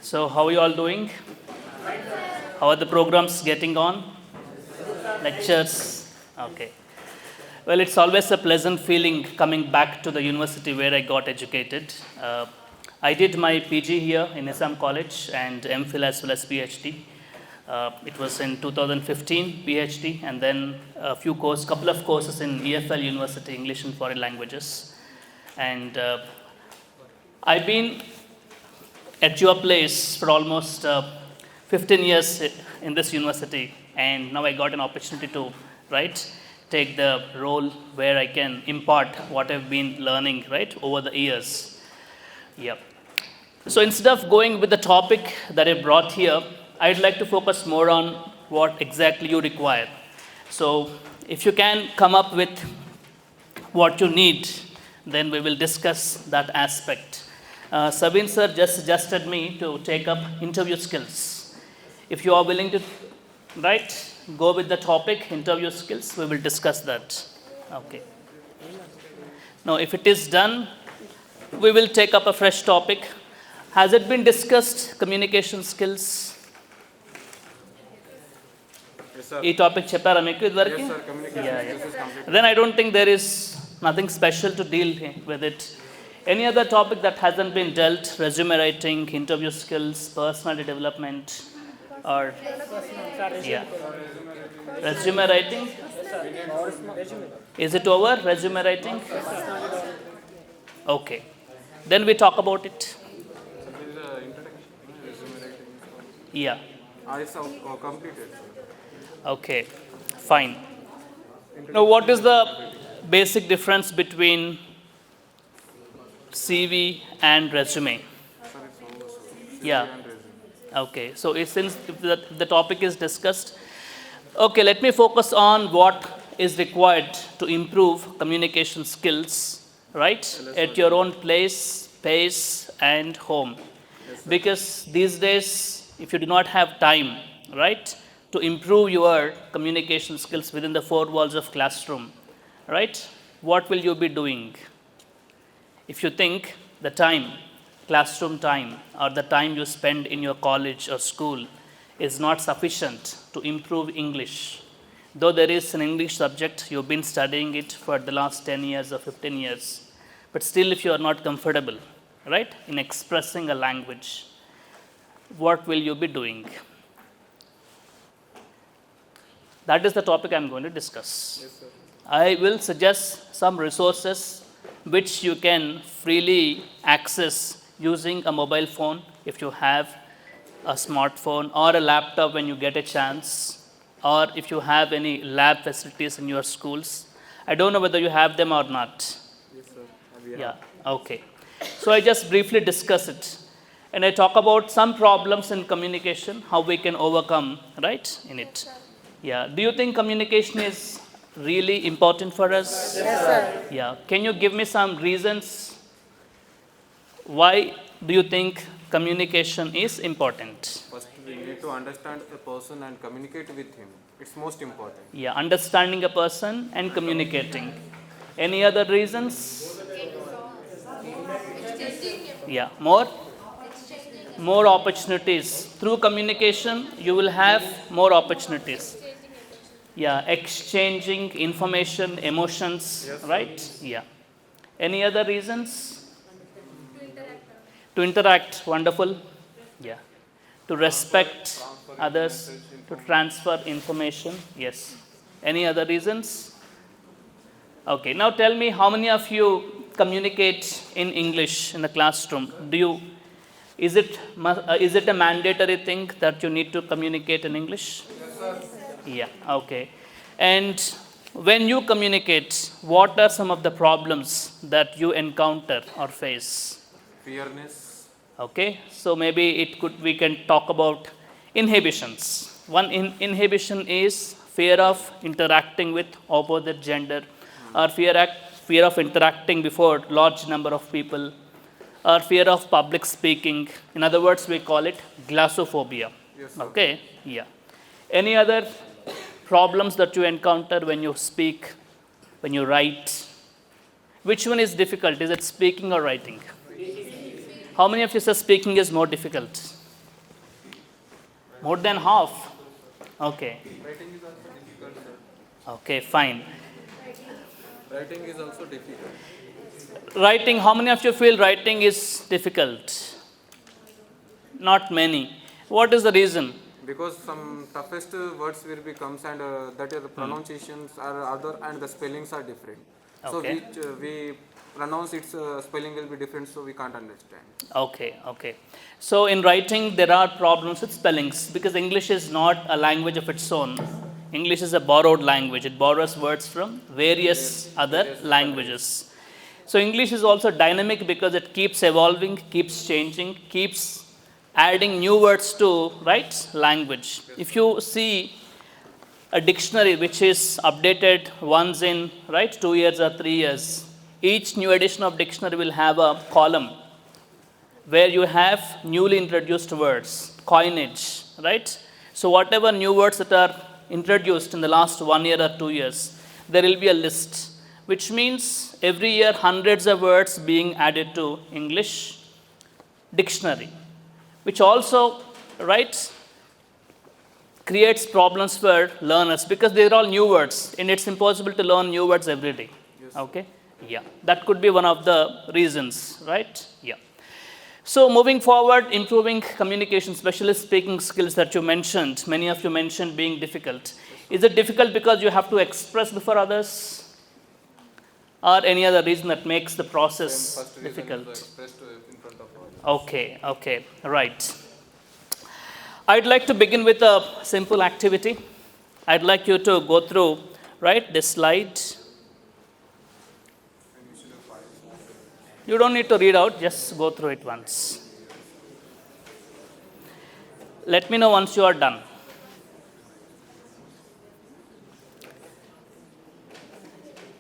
So, how are you all doing? How are the programs getting on? Lectures? Okay. Well, it's always a pleasant feeling coming back to the university where I got educated. I did my PG here in Assam College and MPhil as well as PhD. It was in 2015 PhD, and then couple of courses in EFL University, English and Foreign Languages. And I've been at your place for almost 15 years in this university, and now I got an opportunity to take the role where I can impart what I've been learning over the years. Yeah. So instead of going with the topic that I brought here, I'd like to focus more on what exactly you require. So if you can come up with what you need, then we will discuss that aspect. Sabin sir just suggested me to take up interview skills. If you are willing to go with the topic, interview skills, we will discuss that. Okay. Now, if it is done, we will take up a fresh topic. Has it been discussed, communication skills? Yes, sir. E topic cheppara meeku idvariki? Yes, sir. Communication skills is complete. Then I don't think there is nothing special to deal with it. Any other topic that hasn't been dealt, resume writing, interview skills, personality development, or resume writing? Is it over, resume writing? Okay. Then we talk about it. This is the introduction, resume writing. Yeah. It's completed, sir. Okay. Fine. Now, what is the basic difference between CV and resume? Sir, it's over, sir. Yeah. CV and resume. Okay. So, since the topic is discussed, okay, let me focus on what is required to improve communication skills, at your own place, pace, and home. Yes, Because these days, if you do not have time, to improve your communication skills within the four walls of classroom, what will you be doing? If you think the time, classroom time, or the time you spend in your college or school is not sufficient to improve English, though there is an English subject, you've been studying it for the last 10 years or 15 years, but still if you are not comfortable, in expressing a language, what will you be doing? That is the topic I'm going to discuss. Yes, sir. I will suggest some resources which you can freely access using a mobile phone if you have a smartphone, or a laptop when you get a chance, or if you have any lab facilities in your schools. I don't know whether you have them or not. Yes, sir. We have. Yeah, okay. So I just briefly discuss it. And I talk about some problems in communication, how we can overcome, in it. Yeah. Do you think communication is really important for us? Yes, sir. Yeah. Can you give me some reasons why do you think communication is important? First, we need to understand a person and communicate with him. It's most important. Yeah, understanding a person and communicating. Any other reasons? Yeah, more? More opportunities. Through communication, you will have more opportunities. Yeah, exchanging information, emotions, Yes. Yeah. Any other reasons? To interact, wonderful. Yeah. To respect others, to transfer information, yes. Any other reasons? Okay, now tell me, how many of you communicate in English in the classroom? Is it a mandatory thing that you need to communicate in English? Yes, sir. Yeah, okay. And when you communicate, what are some of the problems that you encounter or face? Fairness. Okay, so maybe we can talk about inhibitions. One inhibition is fear of interacting with opposite gender, or fear of interacting before large number of people, or fear of public speaking. In other words, we call it glossophobia. Yes, sir. Okay, yeah. Any other problems that you encounter when you speak, when you write? Which one is difficult? Is it speaking or writing? How many of you say speaking is more difficult? More than half. Okay. Writing is also difficult, sir. Okay, fine. Writing is also difficult. Writing, how many of you feel writing is difficult? Not many. What is the reason? Because some toughest words will be comes and that is the pronunciations are other and the spellings are different. So Okay. which we pronounce its spelling will be different, so we can't understand. Okay, okay. So in writing, there are problems with spellings because English is not a language of its own. English is a borrowed language. It borrows words from various other languages. So English is also dynamic because it keeps evolving, keeps changing, keeps adding new words to right language. If you see a dictionary which is updated once in right 2 years or 3 years, each new edition of dictionary will have a column where you have newly introduced words, coinage, right? So whatever new words that are introduced in the last 1 year or 2 years, there will be a list, which means every year hundreds of words being added to English dictionary, which also, right, creates problems for learners because they are all new words and it's impossible to learn new words every day. Yes. Okay? Yeah, that could be one of the reasons, right? Yeah. So moving forward, improving communication, especially speaking skills that you mentioned, many of you mentioned being difficult. Is it difficult because you have to express before others? Or any other reason that makes the process First reason difficult? is expressed in front of all. Okay, okay, right. I'd like to begin with a simple activity. I'd like you to go through, right, this slide. You don't need to read out, just go through it once. Let me know once you are done.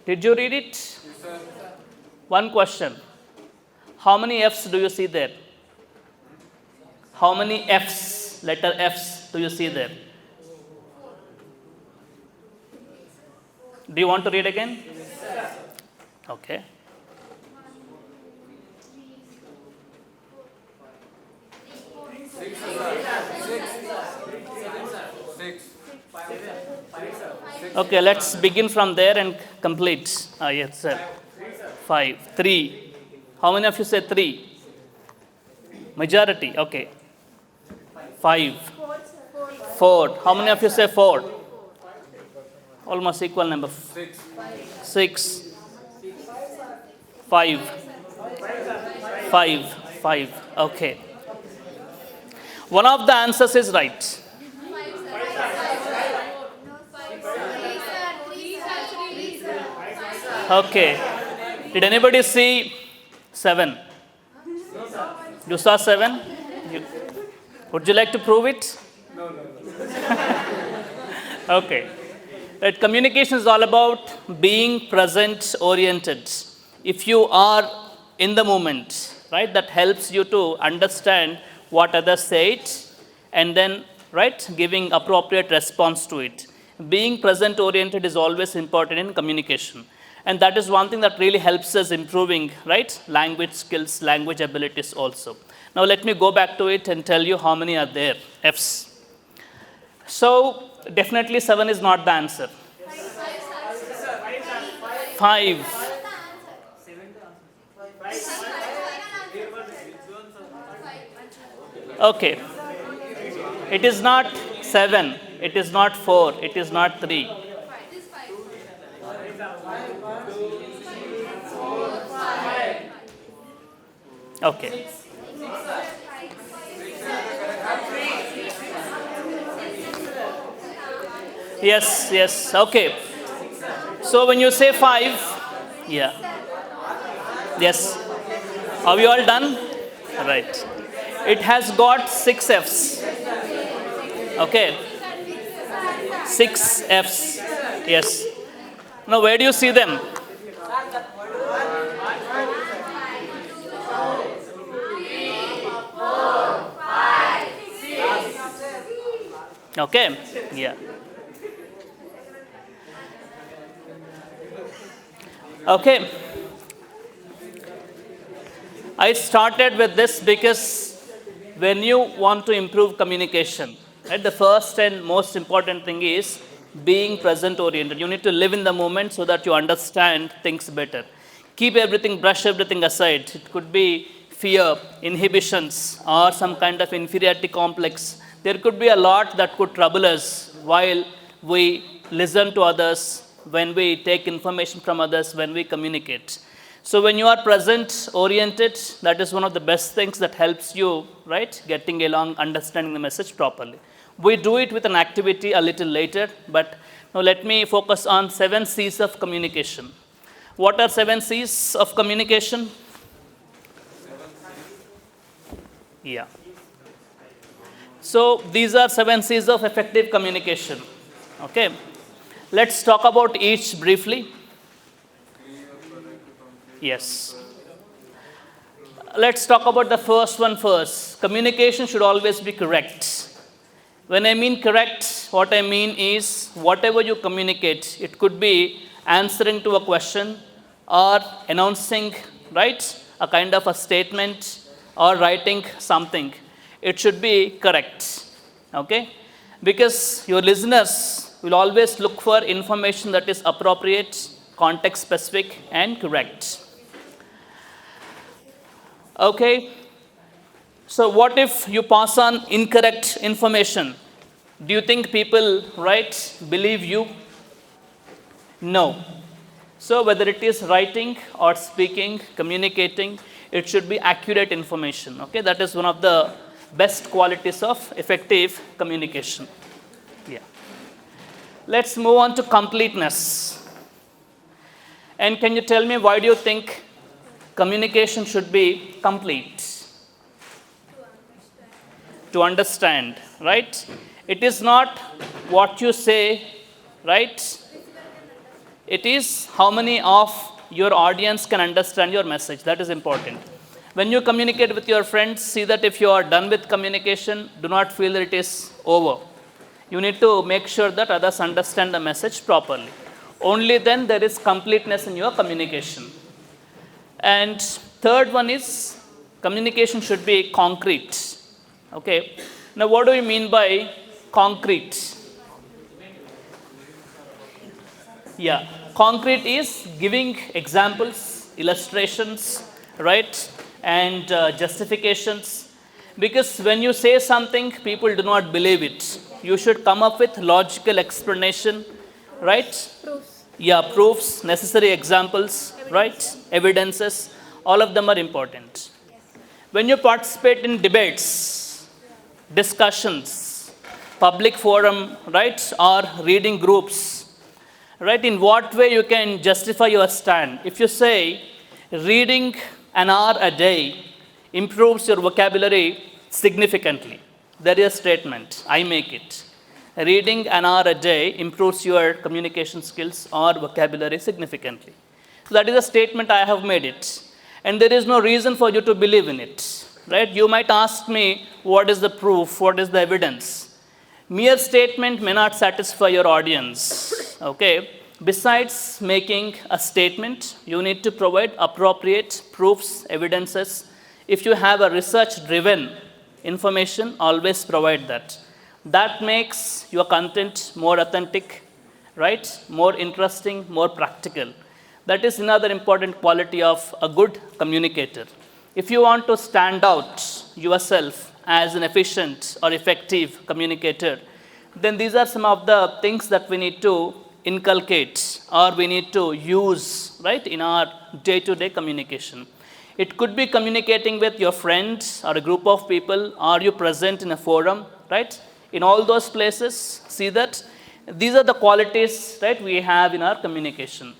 Did you read it? Yes, sir. One question. How many F's do you see there? How many F's, letter F's, do you see there? Do you want to read again? Okay. Six. Okay, let's begin from there and complete. Yes, sir. 5. 3. How many of you said 3? Majority. Okay. 5. 4. How many of you say 4? Almost equal number. 6. 6. 5. 5. 5. Okay. One of the answers is right. Okay. Did anybody see 7? You saw 7? Would you like to prove it? No. Okay. Right, communication is all about being present oriented. If you are in the moment, right, that helps you to understand what others say it and then, right, giving appropriate response to it. Being present oriented is always important in communication. And that is one thing that really helps us improving, right, language skills, language abilities also. Now let me go back to it and tell you how many are there, F's. So definitely 7 is not the answer. 5. Okay. It is not 7. It is not 4. It is not 3. Okay. Yes, yes. Okay. So when you say 5, yeah. Yes. Are we all done? Right. It has got 6 F's. Okay. 6 F's. Yes. Now where do you see them? Okay. Yeah. Okay. I started with this because when you want to improve communication, Right? The first and most important thing is being present oriented. You need to live in the moment so that you understand things better. Keep everything, brush everything aside. It could be fear, inhibitions, or some kind of inferiority complex. There could be a lot that could trouble us while we listen to others, when we take information from others, when we communicate. So when you are present oriented, that is one of the best things that helps you, right, getting along, understanding the message properly. We do it with an activity a little later, but now let me focus on 7 C's of communication. What are 7 C's of communication? Yeah. So these are 7 C's of effective communication. Okay. Let's talk about each briefly. Yes. Let's talk about the first one first. Communication should always be correct. When I mean correct, what I mean is whatever you communicate, it could be answering to a question or announcing, right, a kind of a statement or writing something. It should be correct. Okay? Because your listeners will always look for information that is appropriate, context specific, and correct. Okay, so what if you pass on incorrect information? Do you think people, right, believe you? No. So whether it is writing or speaking, communicating, it should be accurate information. Okay, that is one of the best qualities of effective communication. Yeah. Let's move on to completeness. And can you tell me why do you think communication should be complete? To understand, right? It is not what you say, right? It is how many of your audience can understand your message. That is important. When you communicate with your friends, see that if you are done with communication, do not feel that it is over. You need to make sure that others understand the message properly. Only then there is completeness in your communication. And third one is communication should be concrete. Okay. Now what do we mean by concrete? Yeah. Concrete is giving examples, illustrations, right? And justifications. Because when you say something, people do not believe it. You should come up with logical explanation, right? Proofs. Yeah, proofs, necessary examples, right? Evidences, all of them are important. When you participate in debates, discussions, public forum, right, or reading groups, right, in what way you can justify your stand? If you say reading an hour a day improves your vocabulary significantly, there is a statement, I make it. Reading an hour a day improves your communication skills or vocabulary significantly. So that is a statement, I have made it. And there is no reason for you to believe in it. Right? You might ask me, what is the proof? What is the evidence? Mere statement may not satisfy your audience. Okay? Besides making a statement, you need to provide appropriate proofs, evidences. If you have a research-driven information, always provide that. That makes your content more authentic, right? More interesting, more practical. That is another important quality of a good communicator. If you want to stand out yourself as an efficient or effective communicator, then these are some of the things that we need to inculcate or we need to use, right, in our day-to-day communication. It could be communicating with your friends or a group of people, or you present in a forum, right? In all those places, see that these are the qualities, right, we have in our communication.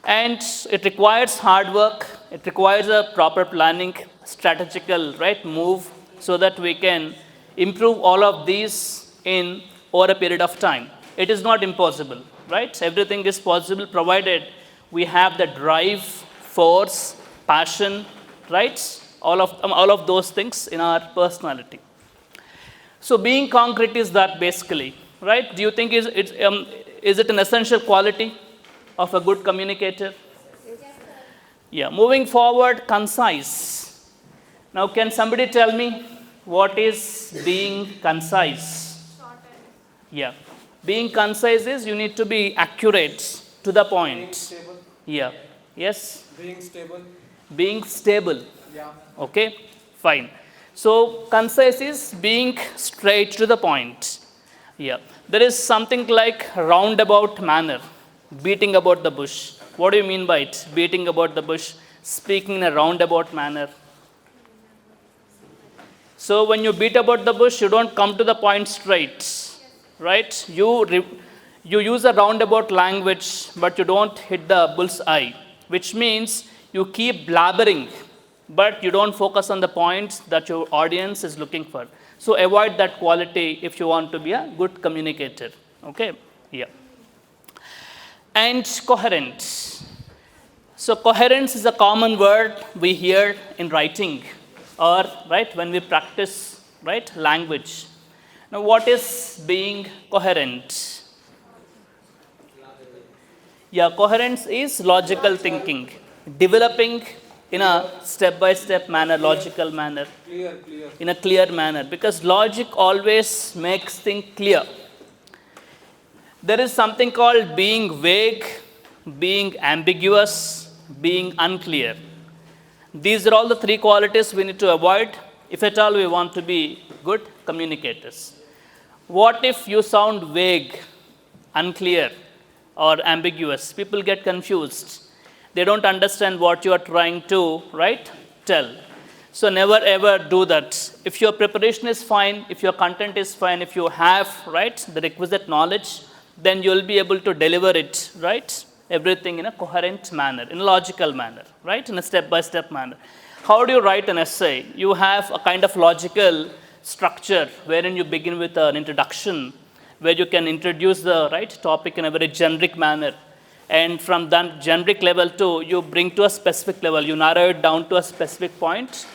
And it requires hard work, it requires a proper planning, strategical, right, move, so that we can improve all of these in over a period of time. It is not impossible, right? Everything is possible provided we have the drive, force, passion, right? All of those things in our personality. So being concrete is that basically, right? Do you think is it an essential quality of a good communicator? Yeah. Moving forward, concise. Now, can somebody tell me what is being concise? Short Yeah. Being concise is you need to be accurate to the Being point. stable. Yeah. Yes. Being stable. Being stable. Yeah. Okay. Fine. So concise is being straight to the point. Yeah. There is something like roundabout manner, beating about the bush. What do you mean by it? Beating about the bush, speaking in a roundabout manner. So when you beat about the bush, you don't come to the point straight, right? You use a roundabout language, but you don't hit the bull's eye, which means you keep blabbering, but you don't focus on the points that your audience is looking for. So avoid that quality if you want to be a good communicator. Okay? Yeah. And coherent. So coherence is a common word we hear in writing or right when we practice right language. Now what is being coherent? Yeah, coherence is logical thinking, developing in a step-by-step manner, logical manner, Clear, clear. in a clear manner, because logic always makes things clear. There is something called being vague, being ambiguous, being unclear. These are all the three qualities we need to avoid if at all we want to be good communicators. What if you sound vague, unclear, or ambiguous? People get confused. They don't understand what you are trying to, right, tell. So never ever do that. If your preparation is fine, if your content is fine, if you have, right, the requisite knowledge, then you will be able to deliver it, right, everything in a coherent manner, in a logical manner, right, in a step-by-step manner. How do you write an essay? You have a kind of logical structure wherein you begin with an introduction, where you can introduce the right topic in a very generic manner. And from that generic level to you bring to a specific level, you narrow it down to a specific point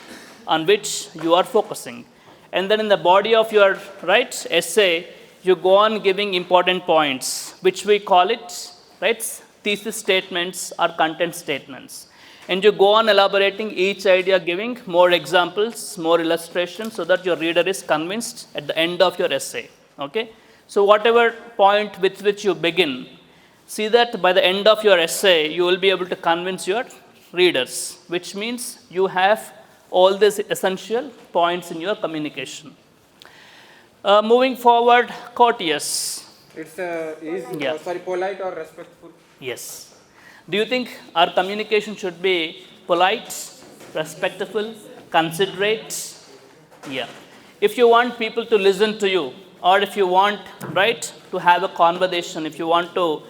on which you are focusing. And then in the body of your right essay, you go on giving important points, which we call it right thesis statements or content statements. And you go on elaborating each idea, giving more examples, more illustrations, so that your reader is convinced at the end of your essay. Okay? So whatever point with which you begin, see that by the end of your essay, you will be able to convince your readers, which means you have all these essential points in your communication. Moving forward, courteous. It's Yeah. polite or respectful. Yes. Do you think our communication should be polite, respectful, considerate? Yeah. If you want people to listen to you, or if you want, right, to have a conversation, if you want to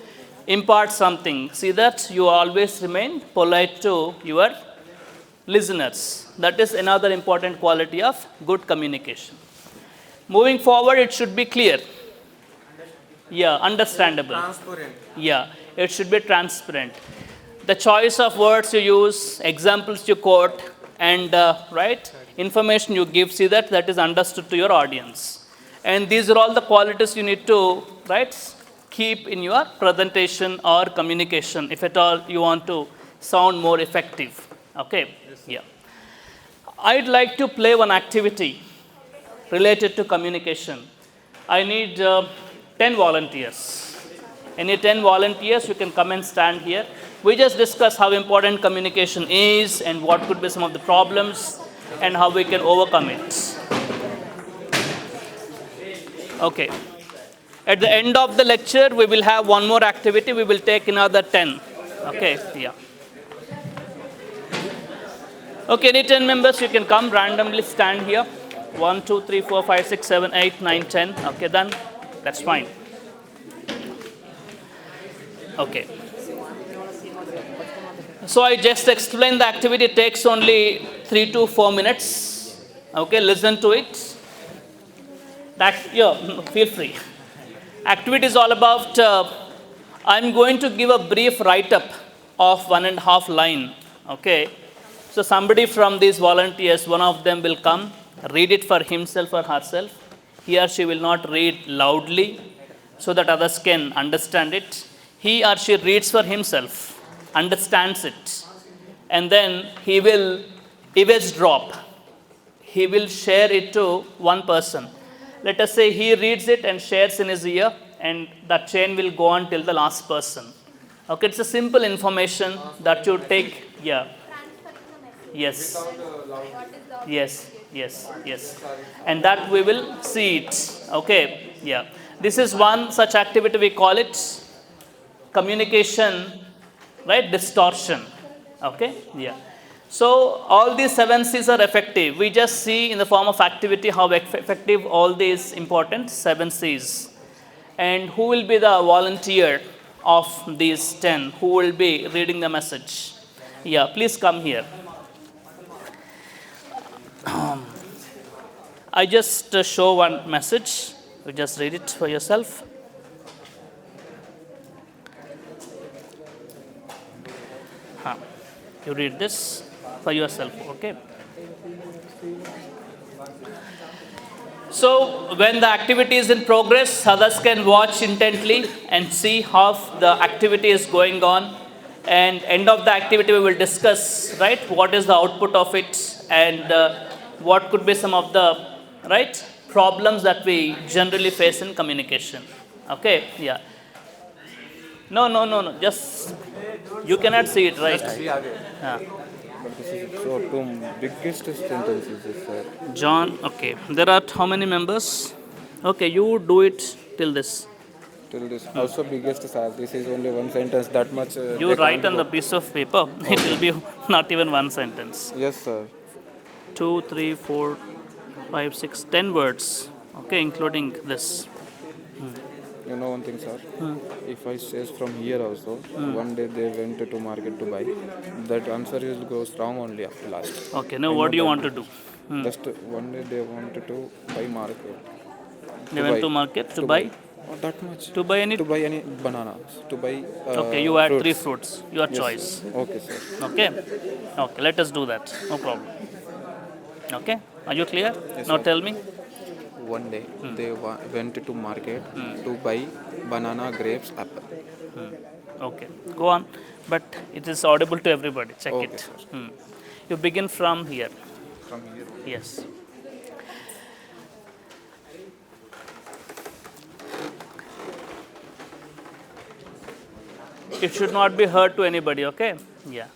impart something, see that you always remain polite to your listeners. That is another important quality of good communication. Moving forward, it should be clear. Yeah, understandable. Transparent. Yeah, it should be transparent. The choice of words you use, examples you quote, and right information you give, see that that is understood to your audience. And these are all the qualities you need to right keep in your presentation or communication, if at all you want to sound more effective. Okay. Yeah. I'd like to play one activity related to communication. I need 10 volunteers. Any 10 volunteers, you can come and stand here. We just discuss how important communication is and what could be some of the problems and how we can overcome it. Okay. At the end of the lecture, we will have one more activity. We will take another 10. Okay. Yeah. Okay, any 10 members, you can come randomly stand here. 1, 2, 3, 4, 5, 6, 7, 8, 9, 10. Okay, done. That's fine. Okay. So I just explained the activity. It takes only 3 to 4 minutes. Okay, listen to it. Yeah, feel free. Activity is all about, I'm going to give a brief write-up of 1.5 line. Okay. So somebody from these volunteers, one of them will come, read it for himself or herself. He or she will not read loudly so that others can understand it. He or she reads for himself, understands it, and then he will eavesdrop. He will share it to one person. Let us say he reads it and shares in his ear, and that chain will go on till the last person. Okay, it's a simple information that you take. Yeah. Yes. Yes. Yes. Yes. And that we will see it. Okay. Yeah. This is one such activity, we call it communication, right? Distortion. Okay. Yeah. So all these 7 C's are effective. We just see in the form of activity how effective all these important 7 C's. And who will be the volunteer of these 10? Who will be reading the message? Yeah, please come here. I just show one message. You just read it for yourself. You read this for yourself, okay? So when the activity is in progress, others can watch intently and see how the activity is going on. And end of the activity, we will discuss, right, what is the output of it, and what could be some of the, right, problems that we generally face in communication. Okay, yeah. No. Just, you cannot see it, right? Yeah. But this is so two biggest sentences, sir. John, okay. There are how many members? Okay, you do it till this. Till this also biggest, sir. This is only one sentence. That much. You write on the piece of paper. It will be not even one sentence. Yes, sir. 2, 3, 4, 5, 6, 10 words. Okay, including this. You know one thing, sir. If I says from here also, one day they went to market to buy. That answer will go strong only after last. Okay, now what do you want to do? Just one day they wanted to buy market. They went to market to buy? Oh, that much. To buy any? To buy any bananas. To buy. Okay, you add fruits. 3 fruits. Your Yes, choice. sir. Okay, sir. Okay? Okay, let us do that. No problem. Okay? Are you clear? Yes, Now sir. tell me. One day they went to market to buy banana, grapes, apple. Okay, go on. But it is audible to everybody. Check Okay, it. sir. You begin from here. From here. Yes. It should not be heard to anybody, okay? Yeah.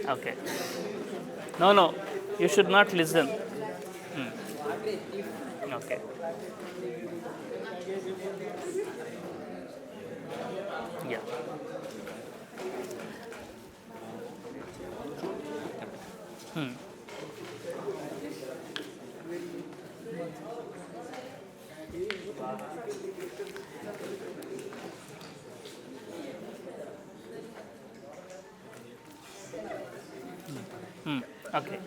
Okay. No. You should not listen. Okay. Yeah. Okay.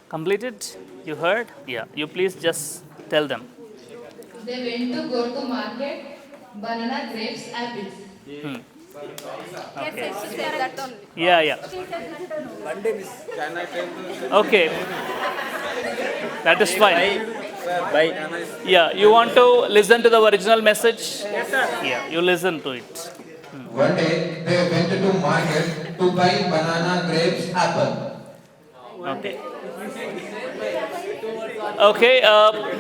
Completed? You heard? Yeah. You please just tell them. They went to go to market, banana, grapes, apples. Okay. She said that only. Yeah. Can I tell the Okay. That is fine. Bye. Yeah. You want to listen to the original message? Yes, sir. Yeah. You listen to it. One day they went to market to buy banana, grapes, apple. Okay. Okay.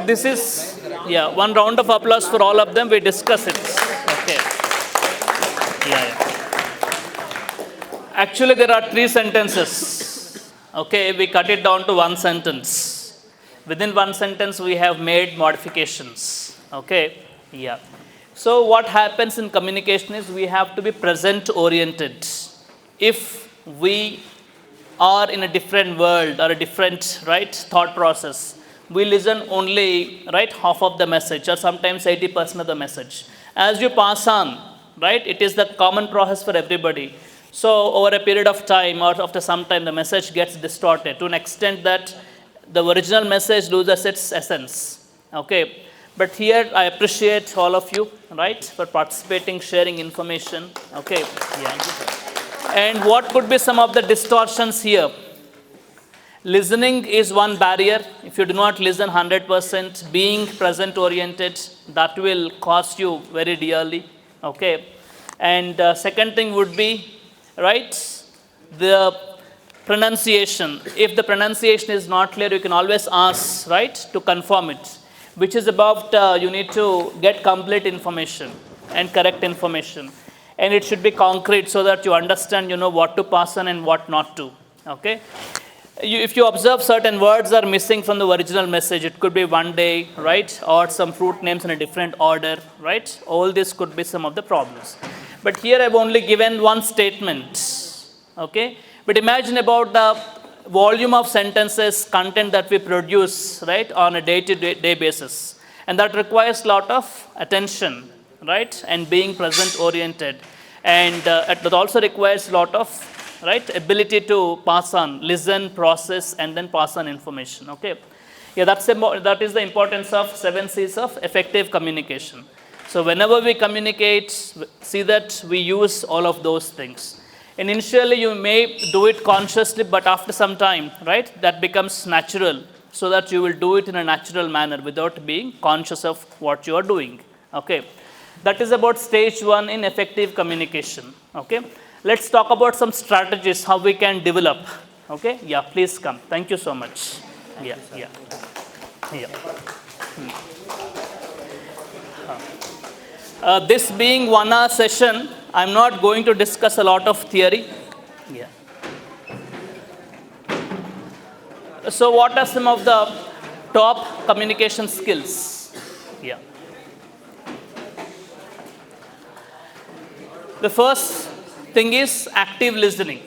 This is, yeah, one round of applause for all of them. We discuss it. Okay. Yeah. Actually, there are 3 sentences. Okay, we cut it down to one sentence. Within one sentence, we have made modifications. Okay, yeah. So what happens in communication is we have to be present oriented. If we are in a different world or a different thought process, we listen only half of the message or sometimes 80% of the message. As you pass on, it is the common process for everybody. So over a period of time or after some time, the message gets distorted to an extent that the original message loses its essence. Okay, but here I appreciate all of you, for participating, sharing information. Okay, yeah. And what could be some of the distortions here? Listening is one barrier. If you do not listen 100%, being present oriented, that will cost you very dearly. Okay, and second thing would be the pronunciation. If the pronunciation is not clear, you can always ask, to confirm it, which is about you need to get complete information and correct information. And it should be concrete so that you understand, what to pass on and what not to. Okay. If you observe certain words are missing from the original message, it could be one day, or some fruit names in a different order, All this could be some of the problems. But here I've only given one statement, okay? But imagine about the volume of sentences, content that we produce, on a day-to-day basis. And that requires a lot of attention, and being present-oriented. And it also requires a lot of, ability to pass on, listen, process, and then pass on information, okay? Yeah, that is the importance of 7 C's of effective communication. So whenever we communicate, see that we use all of those things. And initially you may do it consciously, but after some time, that becomes natural, so that you will do it in a natural manner without being conscious of what you are doing. Okay, that is about stage 1 in effective communication. Okay, let's talk about some strategies how we can develop. Okay, yeah, please come. Thank you so much. Yeah. This being 1 hour session, I'm not going to discuss a lot of theory. Yeah. So what are some of the top communication skills? Yeah. The first thing is active listening.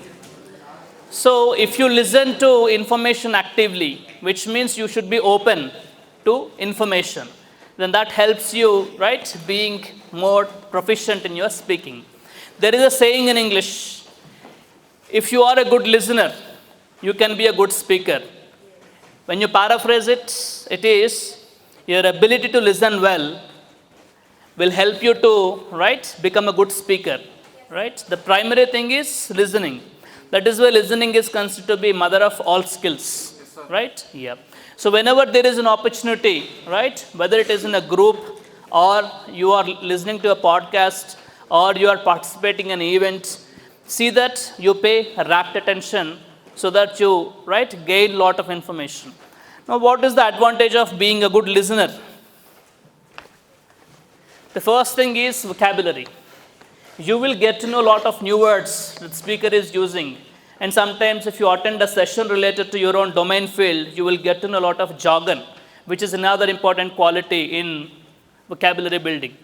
So if you listen to information actively, which means you should be open to information, then that helps you, being more proficient in your speaking. There is a saying in English, if you are a good listener, you can be a good speaker. When you paraphrase it, it is, your ability to listen well will help you to, become a good speaker, The primary thing is listening. That is why listening is considered to be mother of all skills, Yeah. So whenever there is an opportunity, whether it is in a group or you are listening to a podcast or you are participating in an event, see that you pay rapt attention so that you, gain a lot of information. Now, what is the advantage of being a good listener? The first thing is vocabulary. You will get to know a lot of new words that the speaker is using. And sometimes if you attend a session related to your own domain field, you will get to know a lot of jargon, which is another important quality in vocabulary building.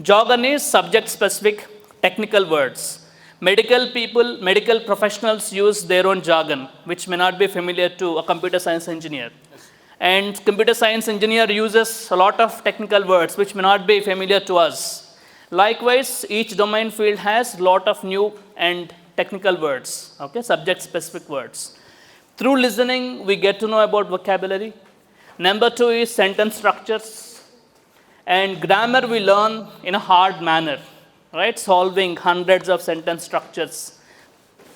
Jargon is subject-specific technical words. Medical professionals use their own jargon, which may not be familiar to a computer science engineer. And computer science engineer uses a lot of technical words, which may not be familiar to us. Likewise, each domain field has a lot of new and technical words, subject-specific words. Through listening, we get to know about vocabulary. Number 2 is sentence structures. And grammar we learn in a hard manner, solving hundreds of sentence structures,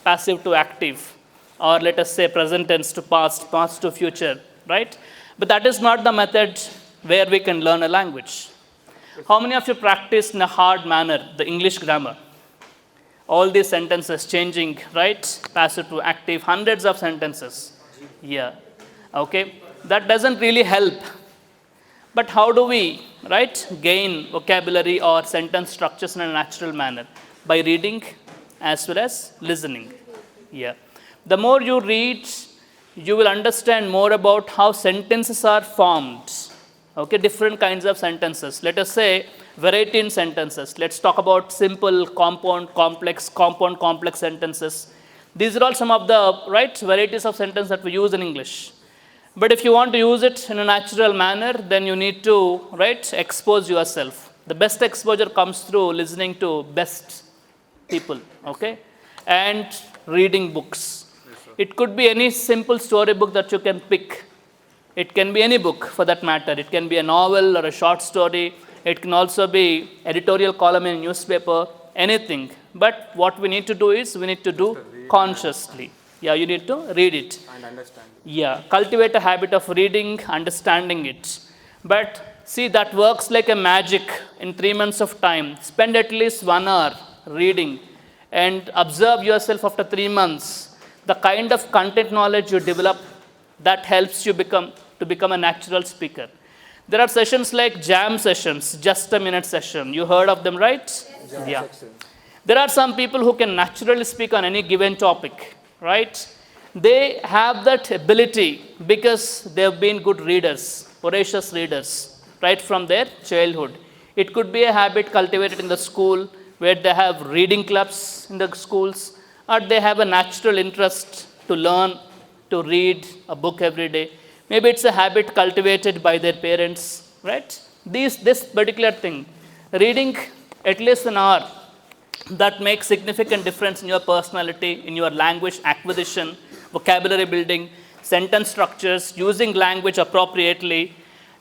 passive to active, or let us say present tense to past, past to future, But that is not the method where we can learn a language. How many of you practice in a hard manner the English grammar? All these sentences changing, passive to active, hundreds of sentences. Yeah, okay. That doesn't really help. But how do we, gain vocabulary or sentence structures in a natural manner? By reading as well as listening. Yeah. The more you read you will understand more about how sentences are formed. Okay, different kinds of sentences. Let us say variety in sentences. Let's talk about simple, compound, complex sentences. These are all some of the varieties of sentence that we use in English. But if you want to use it in a natural manner, then you need to expose yourself. The best exposure comes through listening to best people, okay, and reading books. It could be any simple storybook that you can pick. It can be any book for that matter. It can be a novel or a short story. It can also be editorial column in a newspaper, anything. But what we need to do is we need to do consciously. Yeah, you need to read it. And understand. Yeah, cultivate a habit of reading, understanding it. But see, that works like a magic in 3 months of time. Spend at least 1 hour reading and observe yourself after 3 months. The kind of content knowledge you develop, that helps you become a natural speaker. There are sessions like jam sessions, just a minute session. You heard of them, right? Yes. Yeah. There are some people who can naturally speak on any given topic, right? They have that ability because they have been good readers, voracious readers, right from their childhood. It could be a habit cultivated in the school where they have reading clubs in the schools, or they have a natural interest to learn, to read a book every day. Maybe it's a habit cultivated by their parents, right? This particular thing, reading at least an hour, that makes significant difference in your personality, in your language acquisition, vocabulary building, sentence structures, using language appropriately,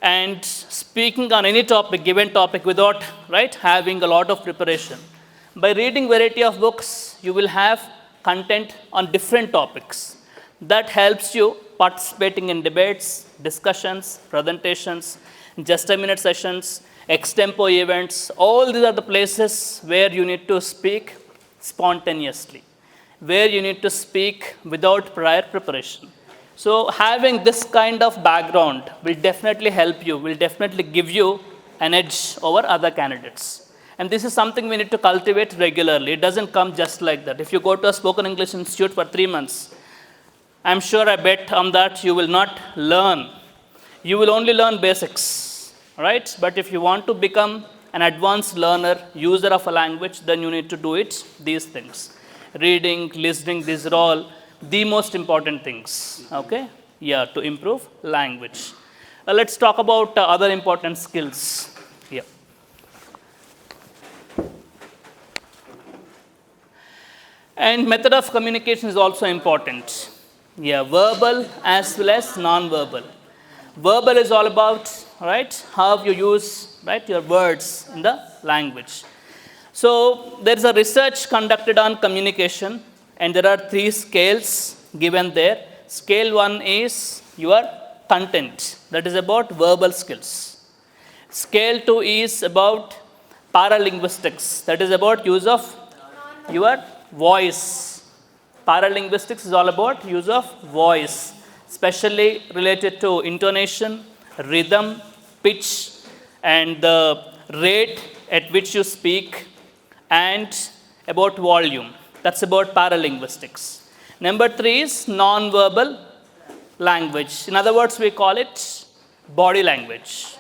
and speaking on any topic, given topic, without having a lot of preparation. By reading variety of books, you will have content on different topics. That helps you participating in debates, discussions, presentations, just a minute sessions, extempo events. All these are the places where you need to speak spontaneously, where you need to speak without prior preparation. So having this kind of background will definitely help you, will definitely give you an edge over other candidates. And this is something we need to cultivate regularly. It doesn't come just like that. If you go to a spoken English institute for 3 months, I'm sure, I bet on that you will not learn. You will only learn basics, right? But if you want to become an advanced learner, user of a language, then you need to do it, these things. Reading, listening, these are all the most important things, okay? Yeah, to improve language. Let's talk about other important skills. Yeah. And method of communication is also important. Yeah, verbal as well as non-verbal. Verbal is all about, how you use, your words in the language. So there is a research conducted on communication, and there are 3 scales given there. Scale 1 is your content, that is about verbal skills. Scale 2 is about paralinguistics, that is about use of your voice. Paralinguistics is all about use of voice, especially related to intonation, rhythm, pitch, and the rate at which you speak, and about volume. That's about paralinguistics. Number 3 is non-verbal language. In other words, we call it body language.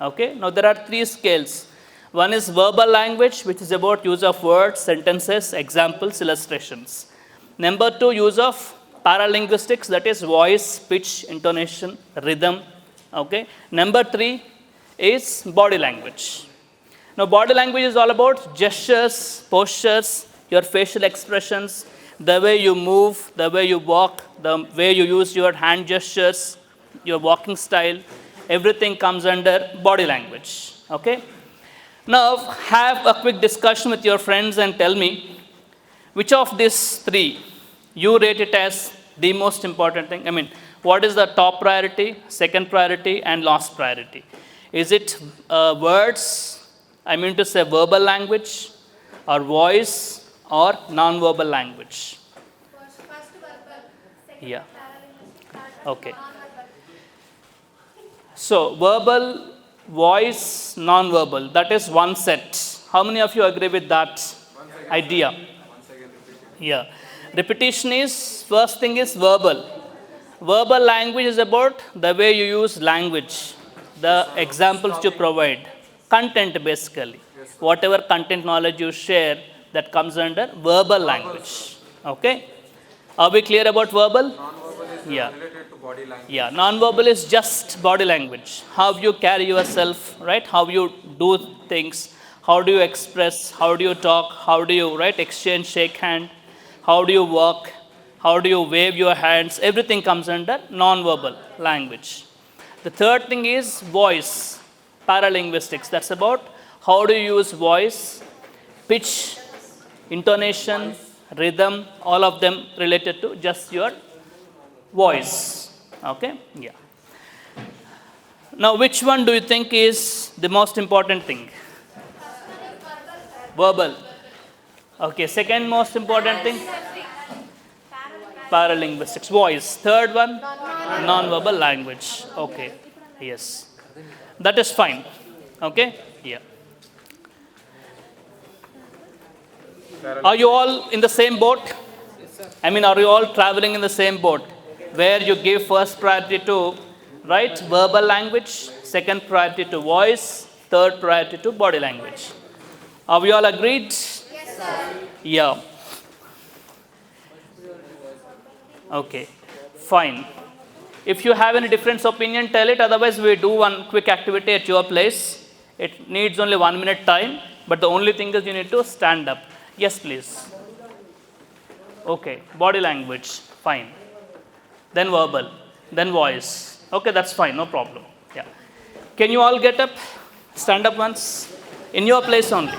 Okay? Now there are 3 scales. One is verbal language, which is about use of words, sentences, examples, illustrations. Number 2, use of paralinguistics, that is voice, pitch, intonation, rhythm. Okay. Number 3 is body language. Now body language is all about gestures, postures, your facial expressions, the way you move, the way you walk, the way you use your hand gestures, your walking style, everything comes under body language. Okay. Now have a quick discussion with your friends and tell me which of these 3 you rate it as the most important thing. I mean, what is the top priority, second priority, and last priority? Is it words, I mean to say verbal language, or voice, or non-verbal language? First verbal, second Yeah. paralinguistic, Okay. non-verbal. So verbal, voice, non-verbal, that is one set. How many of you agree with that idea? Yeah. Repetition is, first thing is verbal. Verbal language is about the way you use language, the examples you provide, content basically. Whatever content knowledge you share, that comes under verbal language. Okay? Are we clear about verbal? Non-verbal is Yeah. related to body language. Yeah, non-verbal is just body language. How you carry yourself, right? How you do things, how do you express, how do you talk, how do you, right, exchange, shake hand, how do you walk, how do you wave your hands, everything comes under non-verbal language. The third thing is voice, paralinguistics. That's about how do you use voice, pitch, intonation, rhythm, all of them related to just your voice. Okay? Yeah. Now, which one do you think is the most important thing? Verbal. Okay, second most important thing? Paralinguistics. Voice. Third one? Non-verbal language. Okay. Yes. That is fine. Okay? Yeah. Are you all in the same boat? I mean, are you all traveling in the same boat? Where you give first priority to, right, verbal language, second priority to voice, third priority to body language. Are we all agreed? Yes, sir. Yeah. Okay. Fine. If you have any different opinion, tell it. Otherwise, we do one quick activity at your place. It needs only 1 minute time. But the only thing is you need to stand up. Yes, please. Okay. Body language. Fine. Then verbal. Then voice. Okay, that's fine. No problem. Yeah. Can you all get up? Stand up once. In your place only.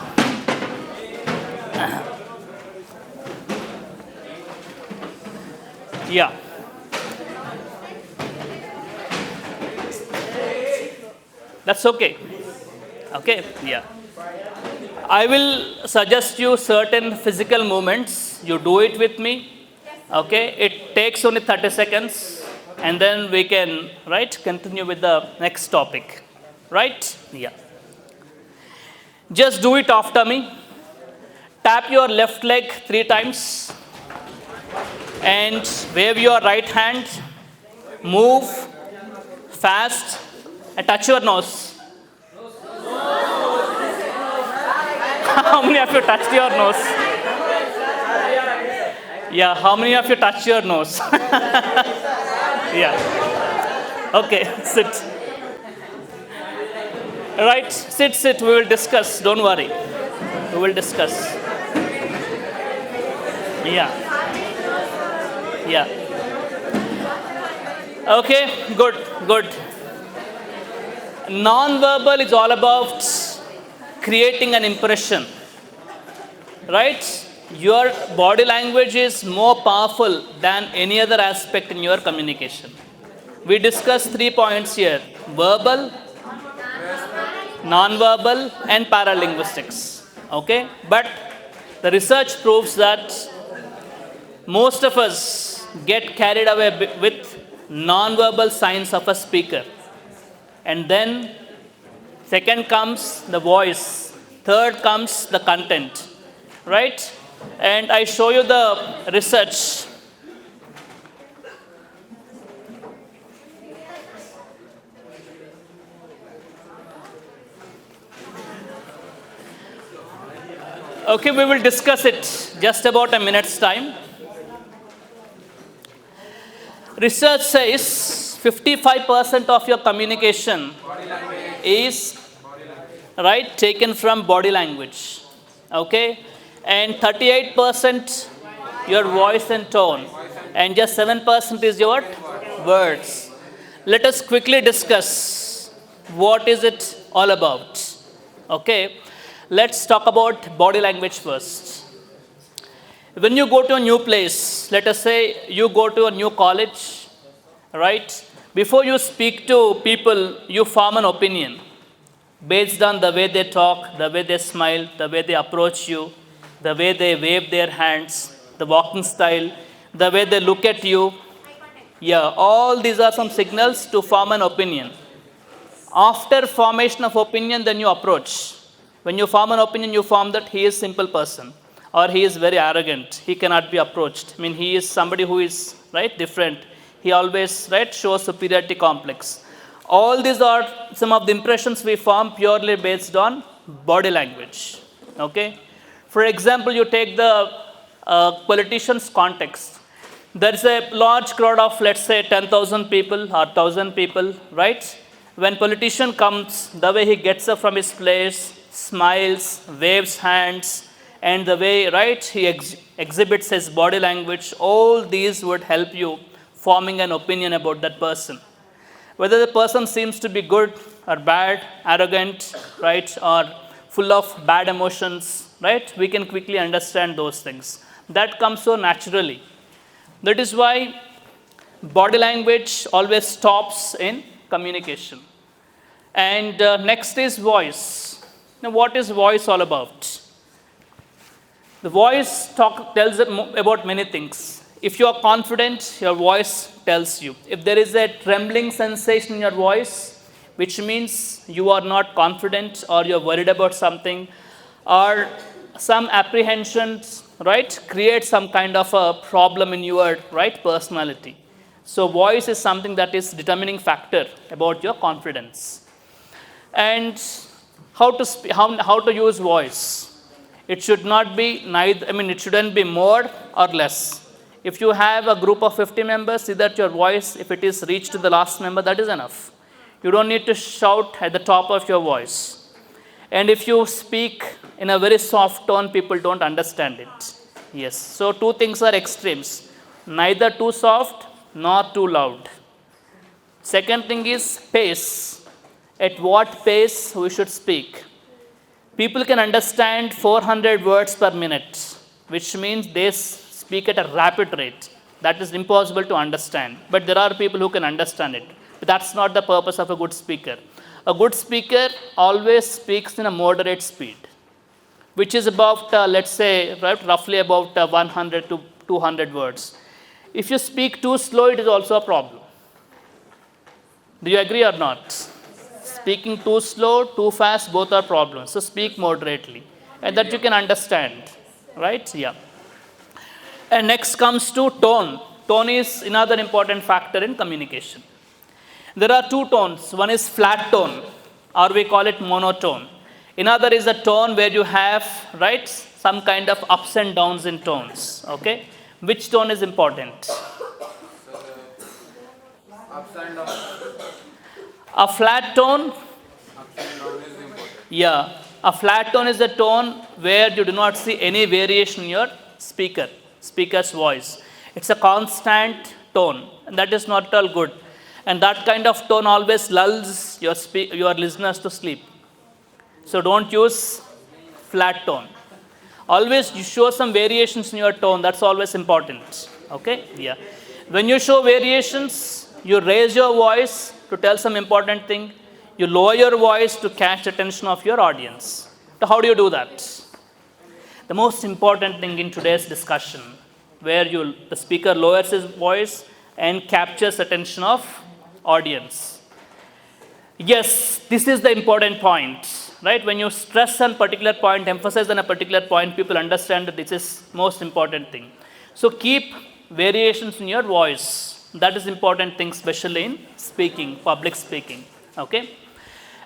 Yeah. That's okay. Okay, yeah. I will suggest you certain physical movements. You do it with me. Okay, it takes only 30 seconds and then we can, right, continue with the next topic. Right? Yeah. Just do it after me. Tap your left leg 3 times and wave your right hand. Move fast and touch your nose. How many of you touched your nose? Yeah, how many of you touched your nose? Yeah. Okay, sit. Right, sit. We will discuss. Don't worry. We will discuss. Yeah. Yeah. Okay, good. Non-verbal is all about creating an impression. Right? Your body language is more powerful than any other aspect in your communication. We discussed 3 points here: verbal, non-verbal, and paralinguistics. Okay? But the research proves that most of us get carried away with non-verbal signs of a speaker. And then, second comes the voice. Third comes the content. Right? And I show you the research. Okay, we will discuss it just about a minute's time. Research says 55% of your communication is, right, taken from body language. Okay? And 38% your voice and tone. And just 7% is your words. Let us quickly discuss what is it all about. Okay? Let's talk about body language first. When you go to a new place, let us say you go to a new college, right? Before you speak to people, you form an opinion based on the way they talk, the way they smile, the way they approach you, the way they wave their hands, the walking style, the way they look at you. Yeah, all these are some signals to form an opinion. After formation of opinion, then you approach. When you form an opinion, you form that he is simple person or he is very arrogant. He cannot be approached. I mean, he is somebody who is, right, different. He always, right, shows superiority complex. All these are some of the impressions we form purely based on body language. Okay? For example, you take the politician's context. There is a large crowd of, let's say, 10,000 people or 1,000 people, right? When politician comes, the way he gets up from his place, smiles, waves hands, and the way, right, he exhibits his body language, all these would help you forming an opinion about that person. Whether the person seems to be good or bad, arrogant, right, or full of bad emotions, right, we can quickly understand those things. That comes so naturally. That is why body language always stops in communication. And next is voice. Now, what is voice all about? The voice tells about many things. If you are confident, your voice tells you. If there is a trembling sensation in your voice, which means you are not confident or you're worried about something, or some apprehensions, right, create some kind of a problem in your, right, personality. So voice is something that is determining factor about your confidence. And how to use voice? It should not be it shouldn't be more or less. If you have a group of 50 members, see that your voice, if it is reached to the last member, that is enough. You don't need to shout at the top of your voice. And if you speak in a very soft tone, people don't understand it. Yes. So two things are extremes. Neither too soft nor too loud. Second thing is pace. At what pace we should speak. People can understand 400 words per minute, which means they speak at a rapid rate. That is impossible to understand. But there are people who can understand it. But that's not the purpose of a good speaker. A good speaker always speaks in a moderate speed, which is about, let's say, roughly about 100 to 200 words. If you speak too slow, it is also a problem. Do you agree or not? Speaking too slow, too fast, both are problems. So speak moderately, and that you can understand, right? Yeah. And next comes to tone. Tone is another important factor in communication. There are two tones. One is flat tone, or we call it monotone. Another is a tone where you have, right, some kind of ups and downs in tones. Okay? Which tone is important? Ups and downs. A flat tone? Ups and downs is important. Yeah. A flat tone is a tone where you do not see any variation in your speaker's voice. It's a constant tone, and that is not at all good. And that kind of tone always lulls your listeners to sleep. So don't use flat tone. Always you show some variations in your tone. That's always important. Okay? Yeah. When you show variations, you raise your voice to tell some important thing. You lower your voice to catch the attention of your audience. So how do you do that? The most important thing in today's discussion, where the speaker lowers his voice and captures attention of audience. Yes, this is the important point, right? When you stress on particular point, emphasize on a particular point, people understand that this is most important thing. So keep variations in your voice. That is important thing, especially in speaking, public speaking. Okay?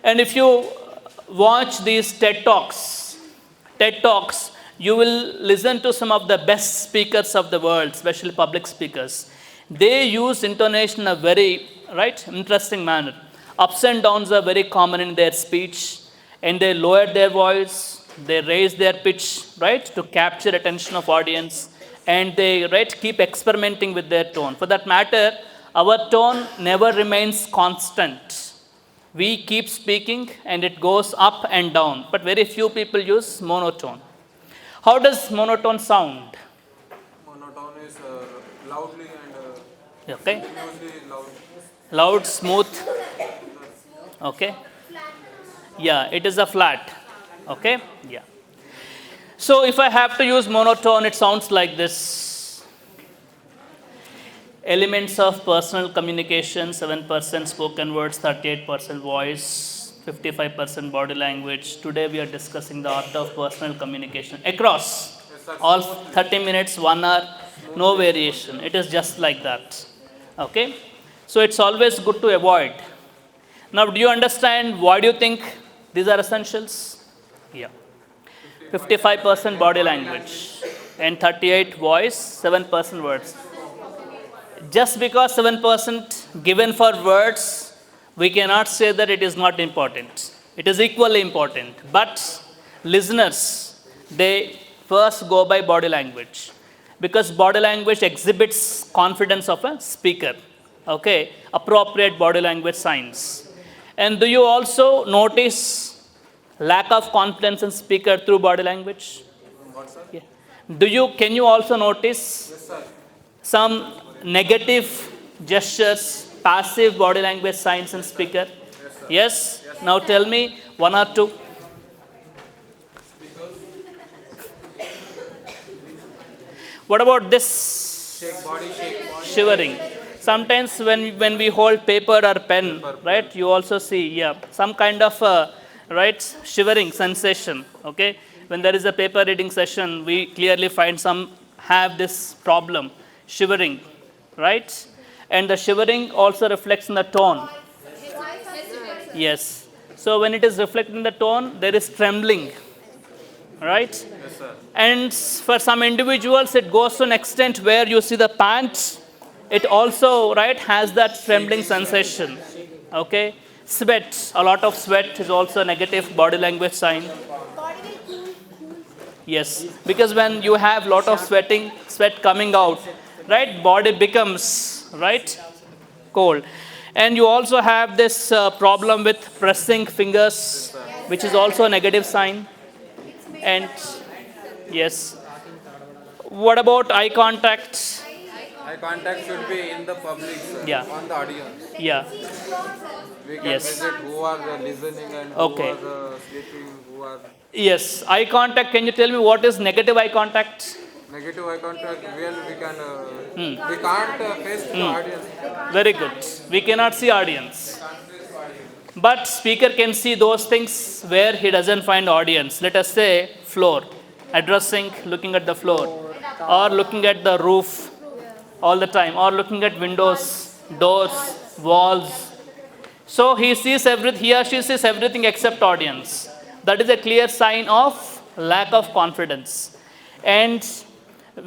And if you watch these TED Talks, you will listen to some of the best speakers of the world, especially public speakers. They use intonation in a very, right, interesting manner. Ups and downs are very common in their speech, and they lower their voice, they raise their pitch, right, to capture attention of audience, and they, right, keep experimenting with their tone. For that matter, our tone never remains constant. We keep speaking, and it goes up and down, but very few people use monotone. How does monotone sound? Monotone is loudly and Okay. continuously loud. Loud, smooth. Okay. Yeah, it is a flat. Okay. Yeah. So if I have to use monotone, it sounds like this. Elements of personal communication: 7% spoken words, 38% voice, 55% body language. Today we are discussing the art of personal communication across all 30 minutes, 1 hour, no variation. It is just like that. Okay? So it's always good to avoid. Now, do you understand why do you think these are essentials? Yeah. 55% body language and 38 voice, 7% words. Just because 7% given for words, we cannot say that it is not important. It is equally important. But listeners, they first go by body language because body language exhibits confidence of a speaker. Okay, appropriate body language signs. And do you also notice lack of confidence in speaker through body language? Yeah. Can you also notice some negative gestures, passive body language signs in speaker? Yes? Now tell me one or two. What about this? Shivering. Sometimes when we hold paper or pen, right, you also see, yeah, some kind of, right, shivering sensation, okay? When there is a paper reading session, we clearly find some have this problem, shivering, right? And the shivering also reflects in the tone. Yes. So when it is reflected in the tone, there is trembling, right? Yes, sir. And for some individuals, it goes to an extent where you see the pants, it also, right, has that trembling sensation. Okay? Sweat, a lot of sweat is also a negative body language sign. Body will cool. Yes, because when you have lot of sweat coming out, right, body becomes, right, cold. And you also have this problem with pressing fingers, which is also a negative sign. And yes. What about eye contact? Eye contact should be in the public, sir, Yeah. on the audience. Yeah. We can Yes. visit who are listening and Okay. who are sleeping, who are Yes. Eye contact. Can you tell me what is negative eye contact? negative eye contact. Well, we can't face the audience. Very good. We cannot see audience. But speaker can see those things where he doesn't find audience. Let us say floor, addressing, looking at the floor, or looking at the roof all the time, or looking at windows, doors, walls. So he or she sees everything except audience. That is a clear sign of lack of confidence. And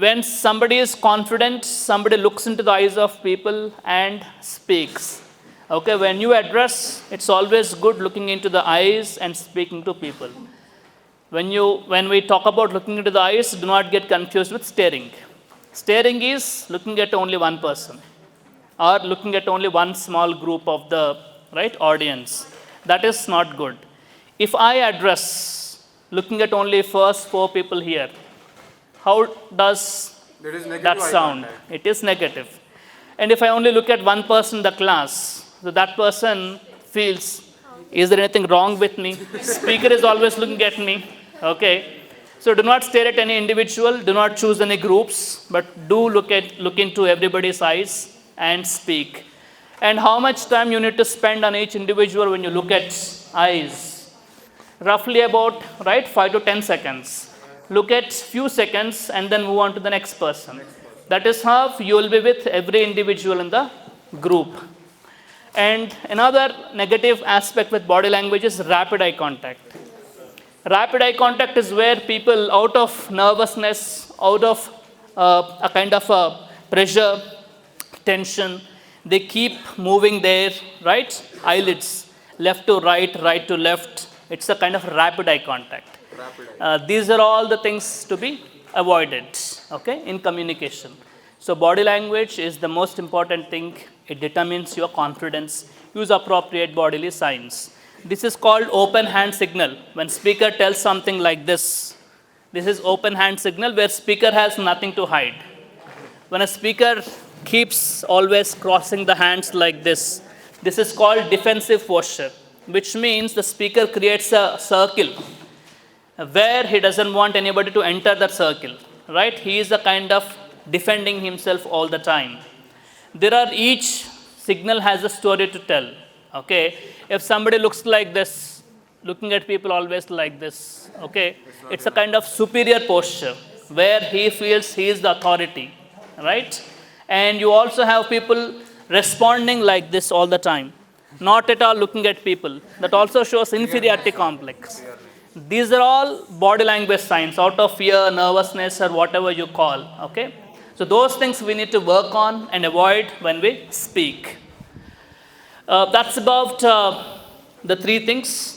when somebody is confident, somebody looks into the eyes of people and speaks. Okay, when you address, it's always good looking into the eyes and speaking to people. When we talk about looking into the eyes, do not get confused with staring. Staring is looking at only one person or looking at only one small group of the right audience. That is not good. If I address looking at only first 4 people here, how does There is negative that eye sound? contact. It is negative. And if I only look at one person in the class, so that person feels, is there anything wrong with me? Speaker is always looking at me. Okay. So do not stare at any individual, do not choose any groups, but do look into everybody's eyes and speak. And how much time you need to spend on each individual when you look at eyes? Roughly about, right, 5 to 10 seconds. Look at few seconds and then move on to the next person. That is how you will be with every individual in the group. And another negative aspect with body language is rapid eye contact. Rapid eye contact is where people, out of nervousness, out of a kind of pressure, tension, they keep moving their right eyelids, left to right, right to left. It's a kind of rapid eye contact. These are all the things to be avoided, okay, in communication. So body language is the most important thing. It determines your confidence. Use appropriate bodily signs. This is called open hand signal. When speaker tells something like this is open hand signal where speaker has nothing to hide. When a speaker keeps always crossing the hands like this is called defensive posture, which means the speaker creates a circle where he doesn't want anybody to enter that circle, right? He is a kind of defending himself all the time. Each signal has a story to tell, okay? If somebody looks like this, looking at people always like this, okay? It's a kind of superior posture where he feels he is the authority, right? And you also have people responding like this all the time, not at all looking at people. That also shows inferiority complex. These are all body language signs out of fear, nervousness, or whatever you call. Okay? So those things we need to work on and avoid when we speak. That's about the three things.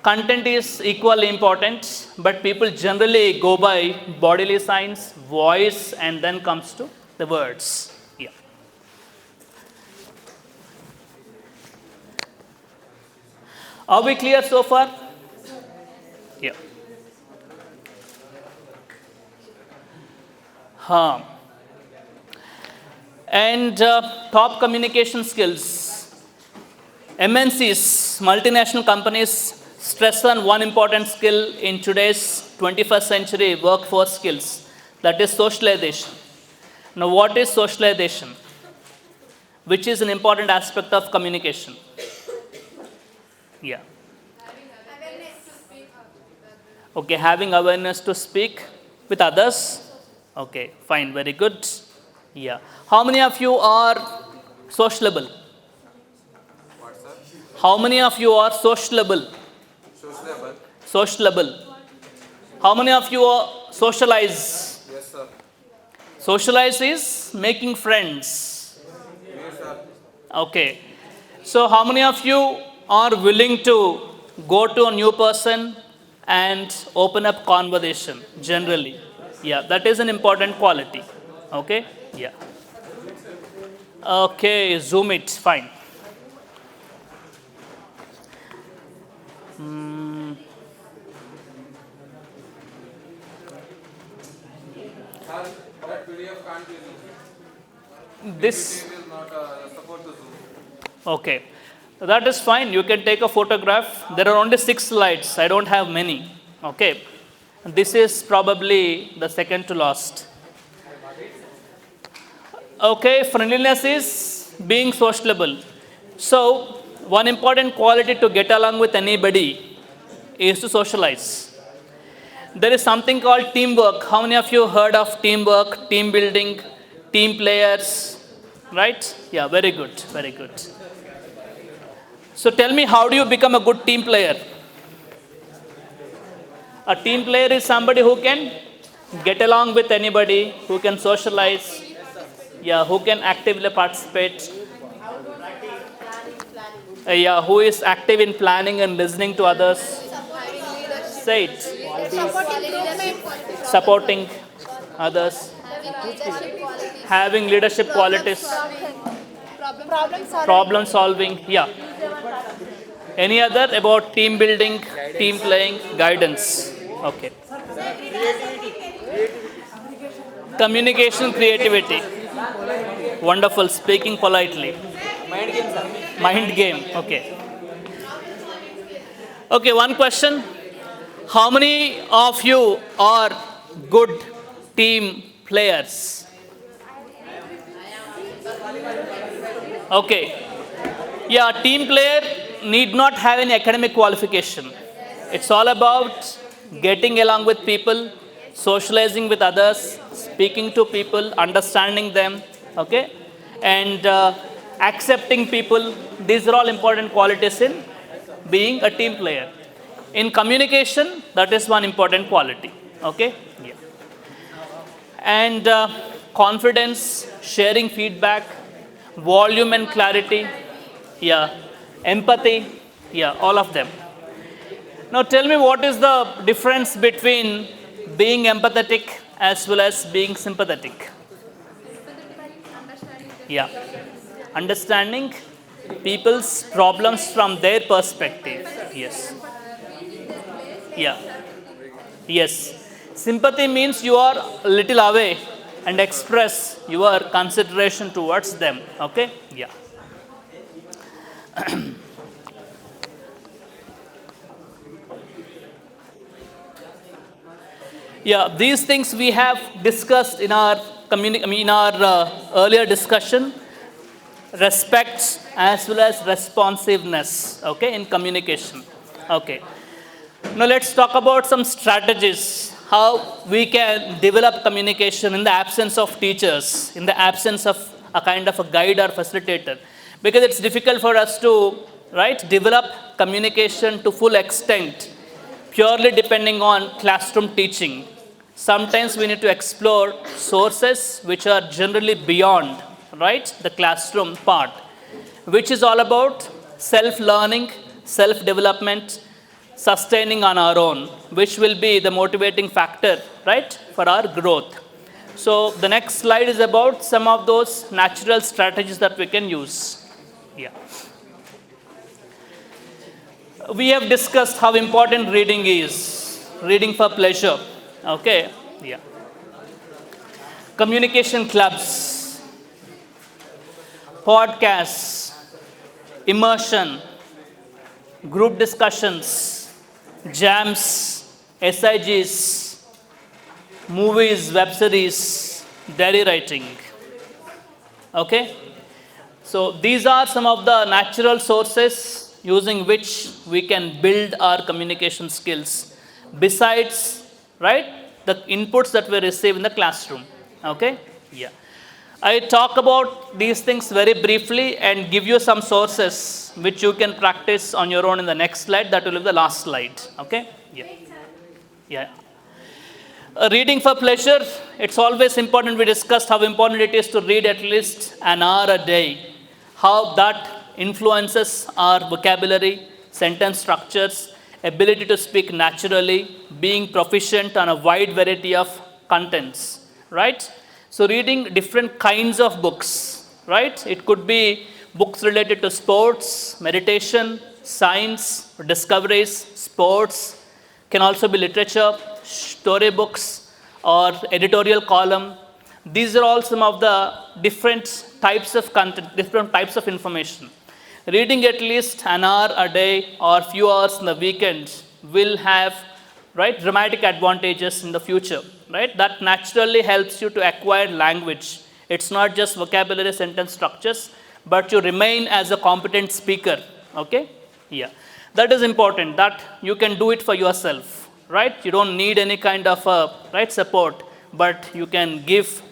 Content is equally important, but people generally go by bodily signs, voice, and then comes to the words. Yeah. Are we clear so far? Yeah. And top communication skills. MNCs, multinational companies, stress on one important skill in today's 21st century workforce skills, that is socialization. Now, what is socialization? Which is an important aspect of communication. Yeah. Okay, having awareness to speak with others. Okay, fine, very good. Yeah. How many of you are sociable? What, sir? How many of you are sociable? Sociable. Sociable. How many of you are socialize? Yes, sir. Socialize is making friends. Yes, sir. Okay. So how many of you are willing to go to a new person and open up conversation generally? Yeah, that is an important quality. Okay? Yeah. Okay, zoom it, fine. Sir, that PDF can't be zoomed. This, It is not support to zoom. okay. That is fine. You can take a photograph. There are only 6 slides. I don't have many. Okay. This is probably the second to last. Okay, friendliness is being sociable. So, one important quality to get along with anybody is to socialize. There is something called teamwork. How many of you heard of teamwork, team building, team players? Right? Yeah, very good, very good. So tell me, how do you become a good team player? A team player is somebody who can get along with anybody, who can socialize, yeah, who can actively participate, yeah, who is active in planning and listening to others. Say it. Supporting others, having leadership qualities, problem solving, yeah. Any other about team building, team playing, guidance? Okay. Communication, creativity. Wonderful. Speaking politely. Mind game. Okay. Okay, one question. How many of you are good team players? Okay. Yeah, team player need not have any academic qualification. It's all about getting along with people, socializing with others, speaking to people, understanding them, okay, and accepting people. These are all important qualities in being a team player. In communication, that is one important quality, okay? Yeah. And confidence, sharing feedback, volume and clarity, yeah, empathy, yeah, all of them. Now tell me, what is the difference between being empathetic as well as being sympathetic? Yeah, understanding people's problems from their perspective. Yes. Yeah. Yes. Sympathy means you are a little away and express your consideration towards them. Okay? Yeah. Yeah, these things we have discussed in our earlier discussion. Respect as well as responsiveness, okay, in communication. Okay. Now let's talk about some strategies, how we can develop communication in the absence of teachers, in the absence of a kind of a guide or facilitator, because it's difficult for us to, right, develop communication to full extent purely depending on classroom teaching. Sometimes we need to explore sources which are generally beyond, right, the classroom part, which is all about self-learning, self-development, sustaining on our own, which will be the motivating factor, right, for our growth. So the next slide is about some of those natural strategies that we can use. Yeah. We have discussed how important reading is, reading for pleasure. Okay, yeah. Communication clubs, podcasts, immersion, group discussions, jams, SIGs, movies, web series, diary writing. Okay? So these are some of the natural sources using which we can build our communication skills besides, right, the inputs that we receive in the classroom. Okay? Yeah. I talk about these things very briefly and give you some sources which you can practice on your own in the next slide. That will be the last slide. Okay? Yeah. Yeah. Reading for pleasure, it's always important. We discussed how important it is to read at least an hour a day, how that influences our vocabulary, sentence structures, ability to speak naturally, being proficient on a wide variety of contents, right? So reading different kinds of books, right? It could be books related to sports, meditation, science, discoveries, sports, can also be literature, storybooks, or editorial column. These are all some of the different types of content, different types of information. Reading at least an hour a day or few hours in the weekend will have, right, dramatic advantages in the future, right? That naturally helps you to acquire language. It's not just vocabulary, sentence structures, but you remain as a competent speaker, okay? Yeah, that is important, that you can do it for yourself, right? You don't need any kind of, right, support, but you can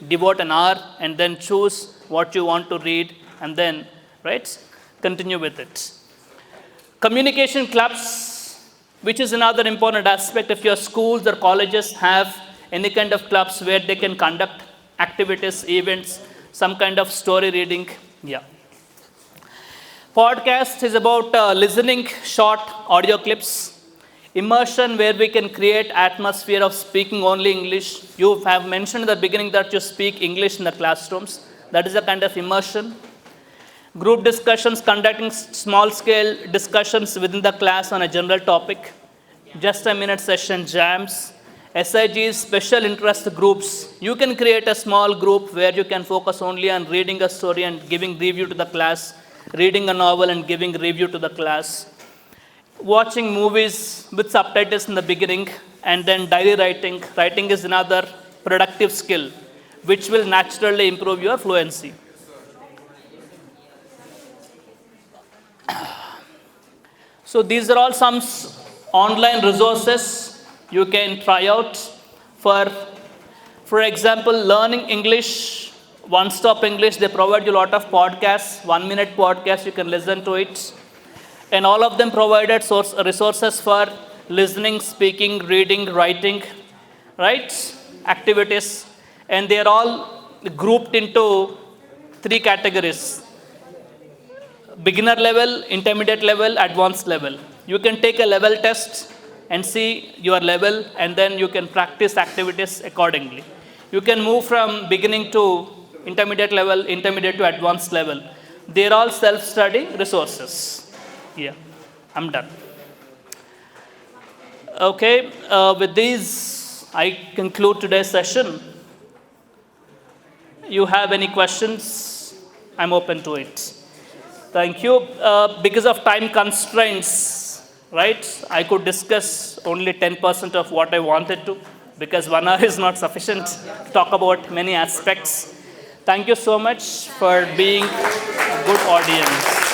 devote an hour and then choose what you want to read and then, right, continue with it. Communication clubs, which is another important aspect. If your schools or colleges have any kind of clubs where they can conduct activities, events, some kind of story reading, yeah. Podcast is about listening short audio clips. Immersion, where we can create atmosphere of speaking only English. You have mentioned in the beginning that you speak English in the classrooms. That is a kind of immersion. Group discussions, conducting small-scale discussions within the class on a general topic. Just a minute session jams. SIGs, special interest groups. You can create a small group where you can focus only on reading a story and giving review to the class, reading a novel and giving review to the class. Watching movies with subtitles in the beginning, and then diary writing. Writing is another productive skill which will naturally improve your fluency. So these are all some online resources you can try out for example, learning English, One Stop English. They provide you a lot of podcasts, 1-minute podcasts, you can listen to it. And all of them provided resources for listening, speaking, reading, writing, right, activities. And they are all grouped into 3 categories: beginner level, intermediate level, advanced level. You can take a level test and see your level, and then you can practice activities accordingly. You can move from beginning to intermediate level, intermediate to advanced level. They are all self-study resources. Yeah, I'm done. Okay, with these, I conclude today's session. You have any questions? I'm open to it. Thank you. Because of time constraints, right, I could discuss only 10% of what I wanted to, because 1 hour is not sufficient to talk about many aspects. Thank you so much for being a good audience.